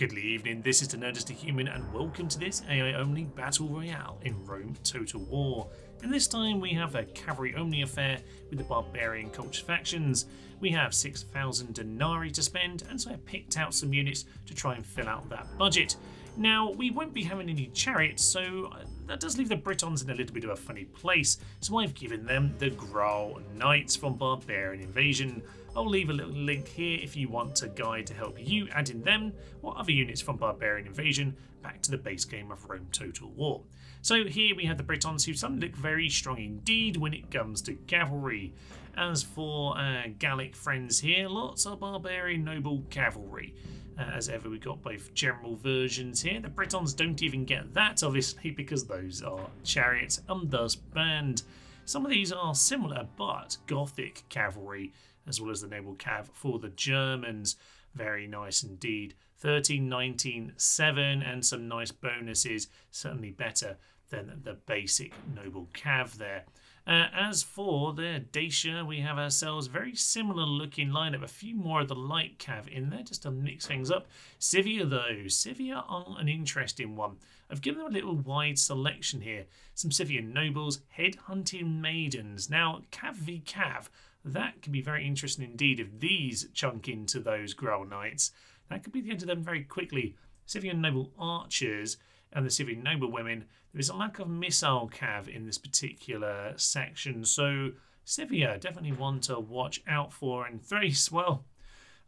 Good evening, this is the Nerdist the Human and welcome to this AI only Battle Royale in Rome Total War. And this time we have a cavalry only affair with the Barbarian culture factions. We have 6,000 denarii to spend, and so I picked out some units to try and fill out that budget. Now, we won't be having any chariots, so that does leave the Britons in a little bit of a funny place, so I've given them the Gauls Knights from Barbarian Invasion. I'll leave a little link here if you want a guide to help you add in them or other units from Barbarian Invasion back to the base game of Rome Total War. So here we have the Britons, who suddenly look very strong indeed when it comes to cavalry. As for Gallic friends here, lots of Barbarian noble cavalry. As ever, we've got both general versions here. The Britons don't even get that, obviously, because those are chariots and thus banned. Some of these are similar, but Gothic cavalry, as well as the noble cav for the Germans. Very nice indeed. 13, 19, 7, and some nice bonuses. Certainly better than the basic noble cav there. As for the Dacia, we have ourselves very similar looking lineup. A few more of the light cav in there just to mix things up. Scythia though, Scythia are an interesting one. I've given them a little wide selection here. Some Scythian nobles, head-hunting maidens. Now, cav v cav, that could be very interesting indeed if these chunk into those Gauls Knights. That could be the end of them very quickly. Scythian noble archers and the Scythian noble women. There is a lack of missile cav in this particular section, so Scythia definitely one to watch out for. And Thrace, well,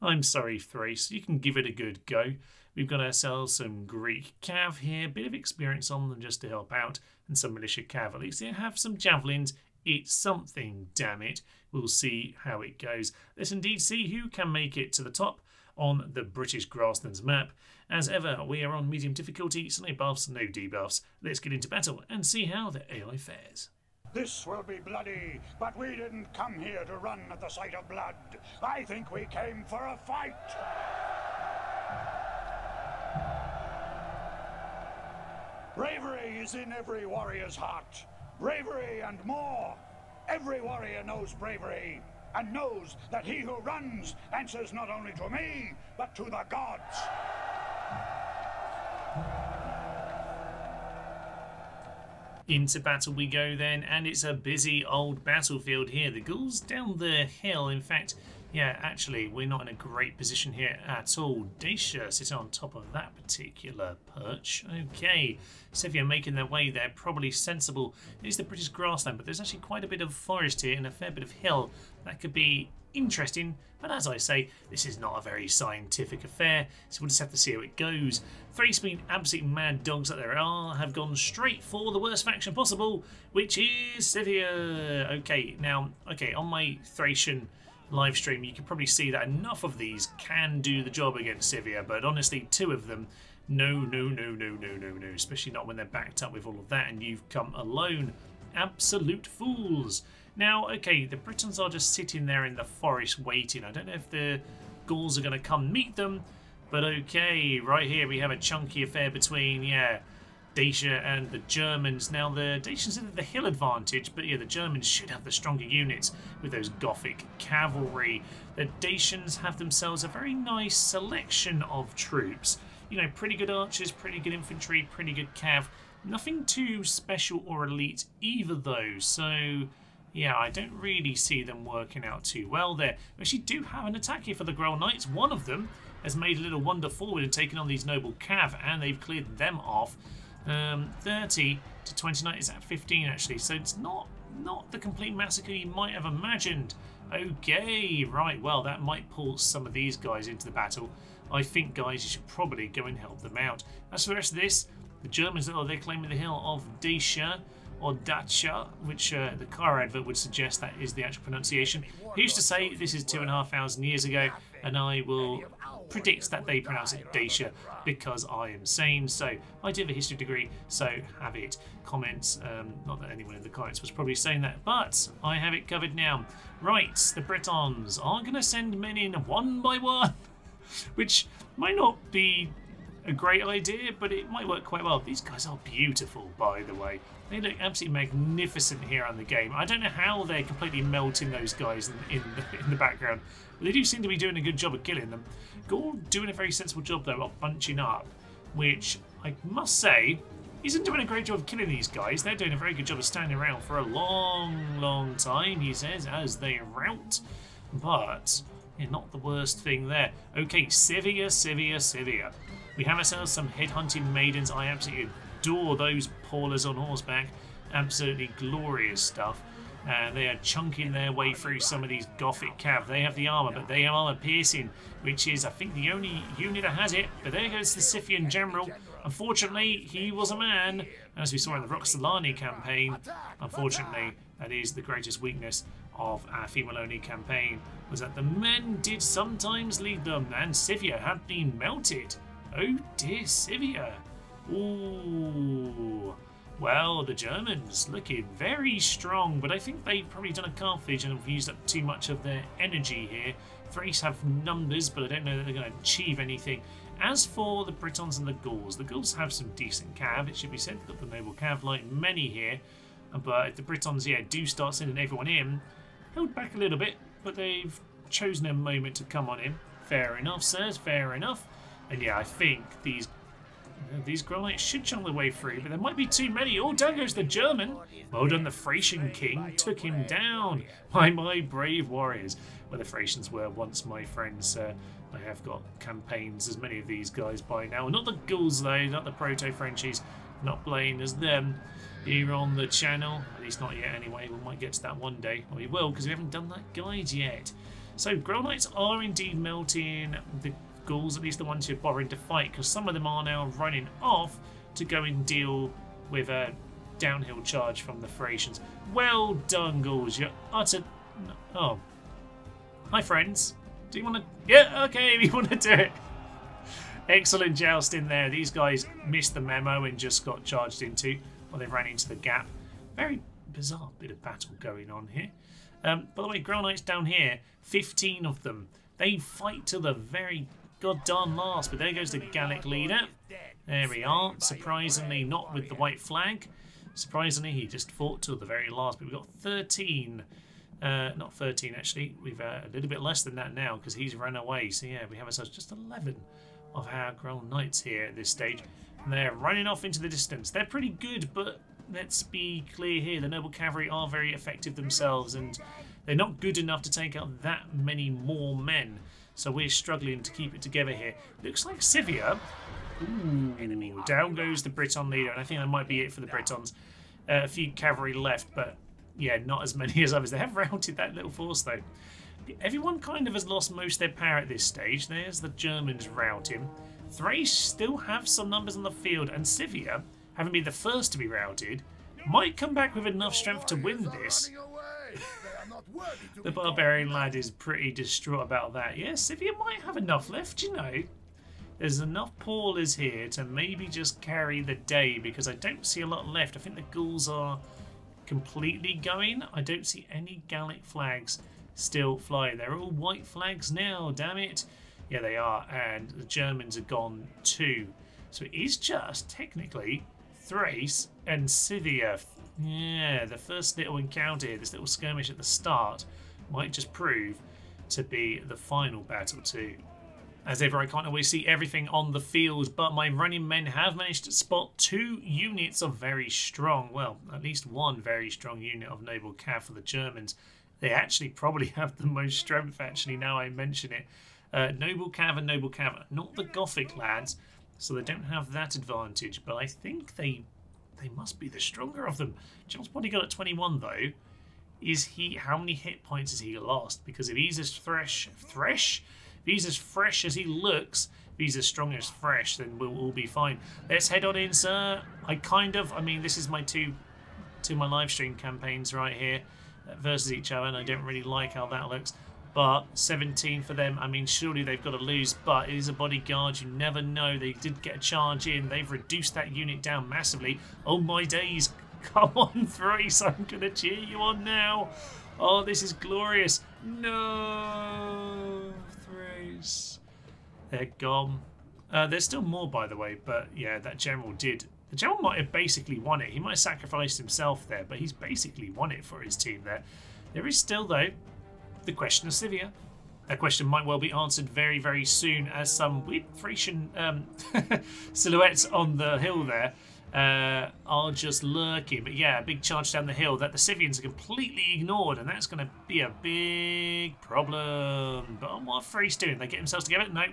I'm sorry Thrace, you can give it a good go. We've got ourselves some Greek cav here, bit of experience on them just to help out, and some militia cav. At least they have some javelins. It's something, damn it. We'll see how it goes. Let's indeed see who can make it to the top on the British Grasslands map. As ever, we are on medium difficulty, so no buffs, no debuffs. Let's get into battle and see how the AI fares. This will be bloody, but we didn't come here to run at the sight of blood. I think we came for a fight. Bravery is in every warrior's heart. Bravery and more. Every warrior knows bravery and knows that he who runs answers not only to me, but to the gods. Into battle we go then, and it's a busy old battlefield here. The Gauls down the hill. In fact, yeah, actually, we're not in a great position here at all. Dacia sitting on top of that particular perch. Okay, Scythia making their way there, probably sensible. It is the British grassland, but there's actually quite a bit of forest here and a fair bit of hill. That could be interesting, but as I say, this is not a very scientific affair, so we'll just have to see how it goes. Thrace, being absolute mad dogs that there are, have gone straight for the worst faction possible, which is Scythia. Okay, now, on my Thracian live stream, you can probably see that enough of these can do the job against Scythia, but honestly, two of them, no, especially not when they're backed up with all of that and you've come alone. Absolute fools. Now, okay, the Britons are just sitting there in the forest waiting. I don't know if the Gauls are going to come meet them, but okay, right here we have a chunky affair between, yeah, Dacia and the Germans. Now, the Dacians have the hill advantage, but yeah, the Germans should have the stronger units with those Gothic cavalry. The Dacians have themselves a very nice selection of troops. You know, pretty good archers, pretty good infantry, pretty good cav. Nothing too special or elite either, though, so yeah, I don't really see them working out too well there. We actually do have an attack here for the Gauls Knights. One of them has made a little wander forward and taken on these noble cav, and they've cleared them off. 30 to 29 is at 15 actually, so it's not the complete massacre you might have imagined. Okay, right, well, that might pull some of these guys into the battle. I think, guys, you should probably go and help them out. As for the rest of this, the Germans, they're claiming the hill of Dacia, or Dacia, which the car advert would suggest that is the actual pronunciation. He used to say this is 2,500 years ago, and I will predict that they pronounce it Dacia because I am sane. So I do have a history degree, so have it. Comments, not that anyone in the comments was probably saying that, but I have it covered now. Right, the Britons are going to send men in one by one, which might not be a great idea, but it might work quite well. These guys are beautiful, by the way. They look absolutely magnificent here on the game. I don't know how they're completely melting those guys in the background, but they do seem to be doing a good job of killing them. Gaul doing a very sensible job, though, of bunching up, which I must say isn't doing a great job of killing these guys. They're doing a very good job of standing around for a long time, he says, as they rout. But yeah, not the worst thing there. Okay, Scythia. We have ourselves some headhunting maidens. I absolutely adore those Paulers on horseback. Absolutely glorious stuff. They are chunking their way through some of these Gothic cav. They have the armour, but they have armour piercing, which is, I think, the only unit that has it. But there goes the Scythian general. Unfortunately, he was a man, as we saw in the Roxolani campaign. Unfortunately, that is the greatest weakness of our female-only campaign, was that the men did sometimes lead them, and Scythia had been melted. Oh dear, Scythia. Ooh. Well, the Germans looking very strong, but I think they've probably done a Carthage and have used up too much of their energy here. Thrace have numbers, but I don't know that they're going to achieve anything. As for the Britons and the Gauls have some decent cav, it should be said. They've got the noble cav like many here, but if the Britons, yeah, do start sending everyone in, held back a little bit, but they've chosen a moment to come on in. Fair enough, sirs, fair enough. And yeah, I think these Grolites should chunk their way through, but there might be too many. Oh, down goes the German. Well done, the Thracian king took him down by my brave warriors. Well, the Thracians were once my friends. I have got campaigns as many of these guys by now. Not the Gauls though, not the Proto-Frenchies. Not playing as them here on the channel. At least not yet anyway. We might get to that one day. Well, we will, because we haven't done that guide yet. So Grolites are indeed melting the Gauls, at least the ones who are bothering to fight, because some of them are now running off to go and deal with a downhill charge from the Thracians. Well done, Gauls. You're utter... Oh. Hi, friends. Do you want to... Yeah, okay, we want to do it. Excellent jousting there. These guys missed the memo and just got charged into. Well, they ran into the gap. Very bizarre bit of battle going on here. By the way, Grolites down here, 15 of them. They fight to the very goddamn last, but there goes the Gallic leader. There we are. Surprisingly, not with the white flag. Surprisingly, he just fought till the very last, but we've got 13. Not 13, actually. We've a little bit less than that now, because he's run away. So yeah, we have ourselves just 11 of our Grol Knights here at this stage. And they're running off into the distance. They're pretty good, but let's be clear here. The Noble Cavalry are very effective themselves, and they're not good enough to take out that many more men. So we're struggling to keep it together here. Looks like Scythia. Ooh, down goes the Briton leader, and I think that might be it for the Britons. A few cavalry left, but yeah, not as many as others. They have routed that little force, though. Everyone kind of has lost most of their power at this stage. There's the Germans routing. Thrace still have some numbers on the field, and Scythia, having been the first to be routed, might come back with enough strength to win this. The Barbarian lad is pretty distraught about that. Yeah, Scythia might have enough left, you know. There's enough Paulers here to maybe just carry the day, because I don't see a lot left. I think the Gauls are completely going. I don't see any Gallic flags still flying. They're all white flags now, damn it. Yeah, they are, and the Germans are gone too. So it is just, technically, Thrace and Scythia. Yeah, the first little encounter here, this little skirmish at the start, might just prove to be the final battle too. As ever, I can't always see everything on the field, but my running men have managed to spot 2 units of very strong, well, at least one very strong unit of Noble Cav for the Germans. They actually probably have the most strength, actually, now I mention it. Noble Cav and Noble Cav, not the Gothic lads, so they don't have that advantage, but I think they must be the stronger of them. John's bodyguard at 21, though. Is he... How many hit points has he lost? Because if he's as fresh... If he's as fresh as he looks, if he's as strong as fresh, then we'll all be fine. Let's head on in, sir. I mean, this is my two my live stream campaigns right here versus each other, and I don't really like how that looks. But 17 for them, I mean, surely they've got to lose, but it is a bodyguard, you never know. They did get a charge in, they've reduced that unit down massively. Oh my days, come on Thrace, I'm going to cheer you on now. Oh, this is glorious. No, Thrace. They're gone. There's still more, by the way, but yeah, that general did. The general might have basically won it. He might have sacrificed himself there, but he's basically won it for his team there. There is still, though, the question of Scythia. That question might well be answered very, very soon, as some weird Thracian silhouettes on the hill there are just lurking. But yeah, a big charge down the hill that the Scythians are completely ignored, and that's going to be a big problem. But what are Thrace doing? They get themselves together? No.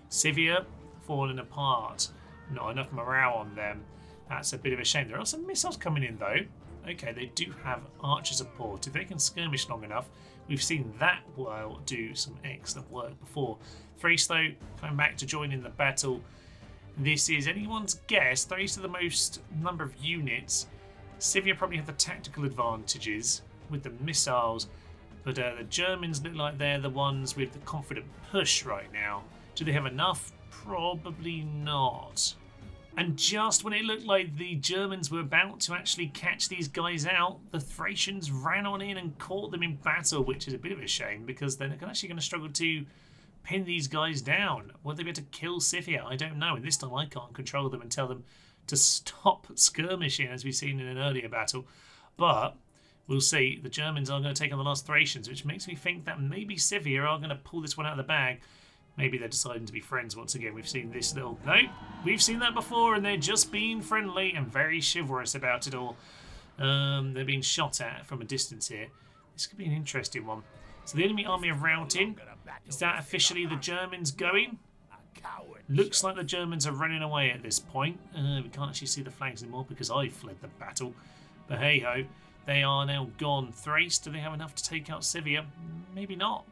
Scythia falling apart. Not enough morale on them. That's a bit of a shame. There are some missiles coming in, though. Okay, they do have archer support. If they can skirmish long enough, we've seen that will do some excellent work before. Thrace, though, coming back to join in the battle. This is anyone's guess. Thrace are the most number of units. Scythia probably have the tactical advantages with the missiles, but the Germans look like they're the ones with the confident push right now. Do they have enough? Probably not. And just when it looked like the Germans were about to actually catch these guys out, the Thracians ran on in and caught them in battle, which is a bit of a shame because they're actually going to struggle to pin these guys down. Will they be able to kill Scythia? I don't know. And this time I can't control them and tell them to stop skirmishing, as we've seen in an earlier battle. But we'll see. The Germans are going to take on the last Thracians, which makes me think that maybe Scythia are going to pull this one out of the bag. Maybe they're deciding to be friends once again. We've seen this little... Nope, we've seen that before, and they're just being friendly and very chivalrous about it all. They're being shot at from a distance here. This could be an interesting one. So the enemy army are routing. Is that officially the Germans going? Looks like the Germans are running away at this point. We can't actually see the flags anymore because I fled the battle. But hey-ho, they are now gone. Thrace, do they have enough to take out Scythia? Maybe not.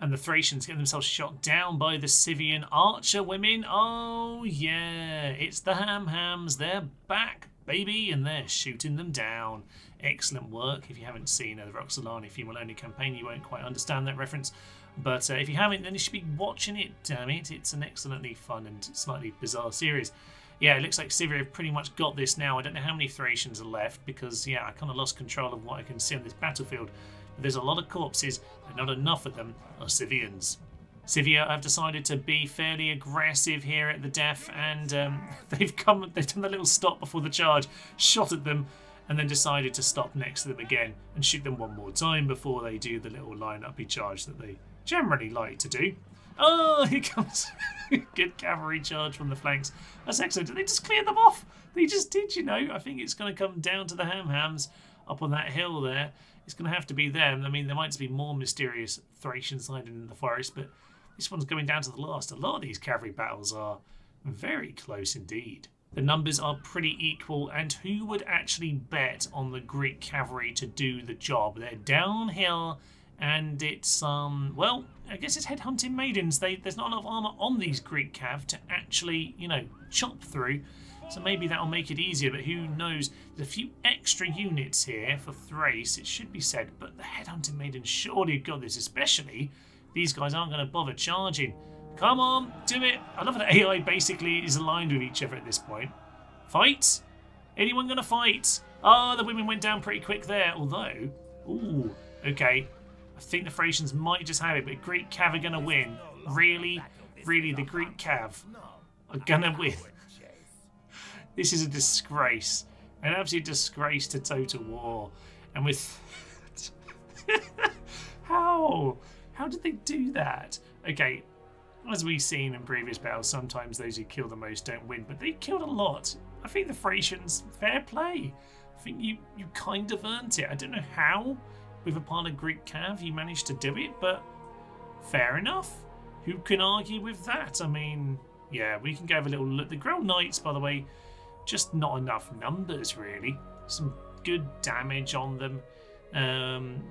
And the Thracians get themselves shot down by the Scythian archer women. Oh, yeah. It's the Ham-Hams. They're back, baby, and they're shooting them down. Excellent work. If you haven't seen the Roxolani female-only campaign, you won't quite understand that reference. But if you haven't, then you should be watching it, damn it. It's an excellently fun and slightly bizarre series. Yeah, it looks like Scythia have pretty much got this now. I don't know how many Thracians are left because, yeah, I kind of lost control of what I can see on this battlefield. There's a lot of corpses, but not enough of them are Scythians. Scythia have decided to be fairly aggressive here at the death, and they've done a little stop before the charge, shot at them, and then decided to stop next to them again and shoot them one more time before they do the little line-uppy charge that they generally like to do. Oh, here comes good cavalry charge from the flanks. That's excellent. Did they just clear them off? They just did, you know. I think it's going to come down to the Ham-Hams up on that hill there. It's going to have to be them. I mean, there might be more mysterious Thracians hiding in the forest, but this one's going down to the last. A lot of these cavalry battles are very close indeed. The numbers are pretty equal, and who would actually bet on the Greek cavalry to do the job? They're downhill, and it's, well, I guess it's headhunting maidens. There's not a lot of armour on these Greek cav to actually, you know, chop through. So maybe that'll make it easier, but who knows? There's a few extra units here for Thrace, it should be said, but the Headhunting Maidens surely have got this, especially these guys aren't going to bother charging. Come on, do it. I love that AI basically is aligned with each other at this point. Fight? Anyone going to fight? Oh, the women went down pretty quick there, although... Ooh, okay. I think the Thracians might just have it, but Greek Cav are going to win. Really, the Greek Cav are going to win. This is a disgrace. An absolute disgrace to Total War. And with... How did they do that? Okay, as we've seen in previous battles, sometimes those who kill the most don't win, but they killed a lot. I think the Thracians, fair play. I think you kind of earned it. I don't know how, with a pile of Greek Cav, you managed to do it, but fair enough. Who can argue with that? I mean, yeah, we can go have a little look. The Grail Knights, by the way, just not enough numbers, really. Some good damage on them.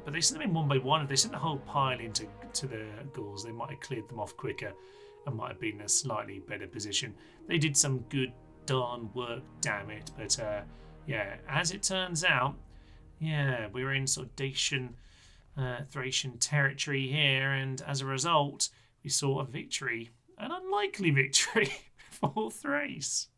But they sent them in one by one. If they sent the whole pile into the Gauls, they might have cleared them off quicker and might have been in a slightly better position. They did some good darn work, damn it. But yeah, as it turns out, yeah, we're in sort of Dacian, Thracian territory here, and as a result, we saw a victory, an unlikely victory for Thrace.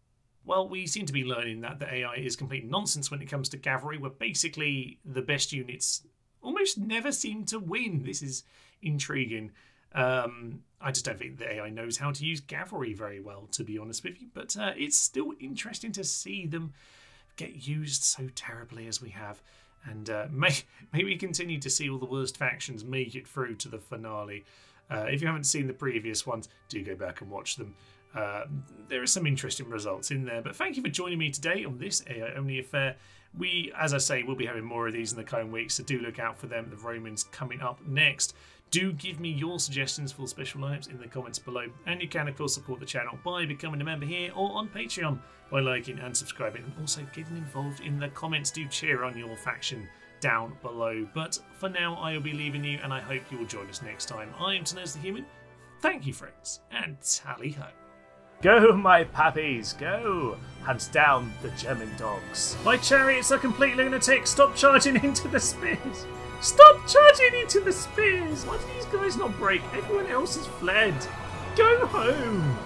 Well, we seem to be learning that the AI is complete nonsense when it comes to cavalry, where basically the best units almost never seem to win. This is intriguing. I just don't think the AI knows how to use Cavalry very well, to be honest with you. But it's still interesting to see them get used so terribly as we have. And maybe continue to see all the worst factions make it through to the finale. If you haven't seen the previous ones, do go back and watch them. There are some interesting results in there. But thank you for joining me today on this AI-only affair. We, as I say, will be having more of these in the coming weeks, so do look out for them. The Romans coming up next. Do give me your suggestions for special lineups in the comments below. And you can, of course, support the channel by becoming a member here or on Patreon by liking and subscribing, and also getting involved in the comments. Do cheer on your faction down below. But for now, I will be leaving you, and I hope you will join us next time. I am Tenez the Human. Thank you, friends, and tally-ho. Go, my puppies, go! Hunt down the German dogs. My chariots are complete lunatics. Stop charging into the spears. Stop charging into the spears. Why do these guys not break? Everyone else has fled. Go home.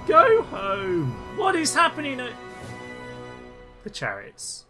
Go home. What is happening at the chariots?